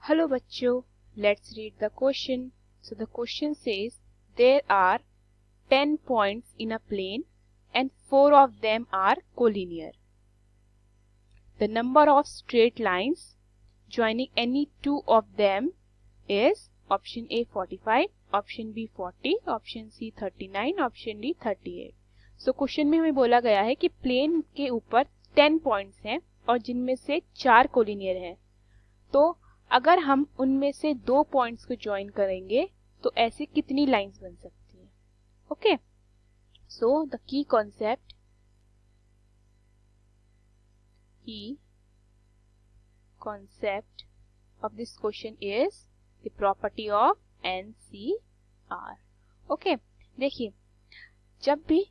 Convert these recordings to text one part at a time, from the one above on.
Hello bachcho, let's read the question. So the question says there are 10 points in a plane and 4 of them are collinear. The number of straight lines joining any 2 of them is option A 45, option B 40, option C 39, option D 38. So question में हमें बोला गया है कि plane के ऊपर 10 points हैं और जिनमें से 4 कोलिनियर हैं. तो अगर हम उनमें से 2 पॉइंट्स को ज्वाइन करेंगे तो ऐसे कितनी लाइंस बन सकती हैं. Okay, so the key concept of this question is the property of NCR. Okay, देखिए जब भी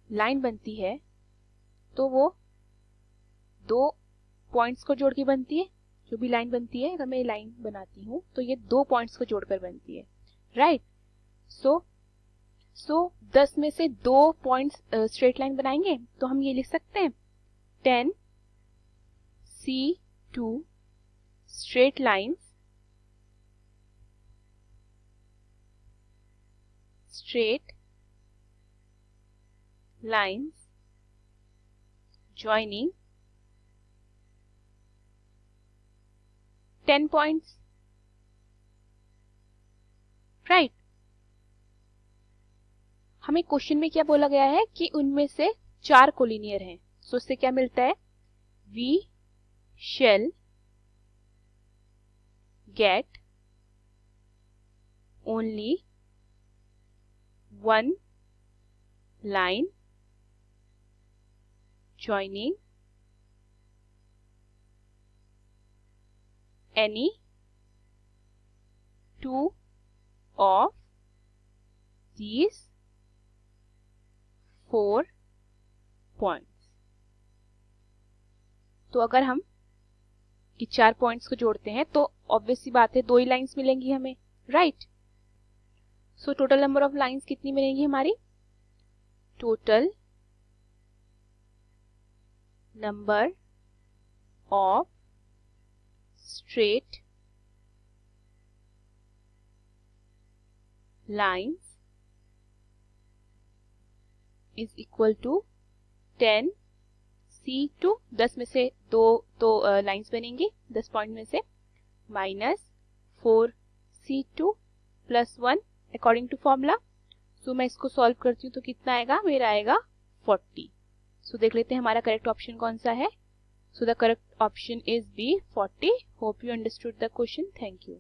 लाइन बनती है तो वो 2 पॉइंट्स को जोड़ के बनती है. जो भी लाइन बनती है, अगर मैं लाइन बनाती हूँ तो ये 2 पॉइंट्स को जोड़कर बनती है, राइट. सो 10 में से 2 पॉइंट्स स्ट्रेट लाइन बनाएंगे तो हम ये लिख सकते हैं 10 C2 straight lines joining 10 points, right. हमें क्वेश्चन में क्या बोला गया है कि उनमें से 4 कोलिनियर हैं. सो इससे क्या मिलता है, we shall get only one line joining any 2 of these 4 points. तो अगर हम ये 4 पॉइंट्स को जोड़ते हैं तो ऑब्वियस सी बात है 2 ही लाइंस मिलेंगी हमें, right. So total number of lines कितनी मिलेंगी हमारी, total number of straight lines is equal to 10 C2, 10 में से 2 तो लाइंस बनेंगी 10 पॉइंट में से, minus 4 C2 plus 1 according to formula. So मैं इसको सॉल्व करती हूँ तो कितना आएगा, मेरा आएगा 40. सो देख लेते हैं हमारा करेक्ट ऑप्शन कौन सा है. So the correct option is b 40. Hope you understood the question. Thank you.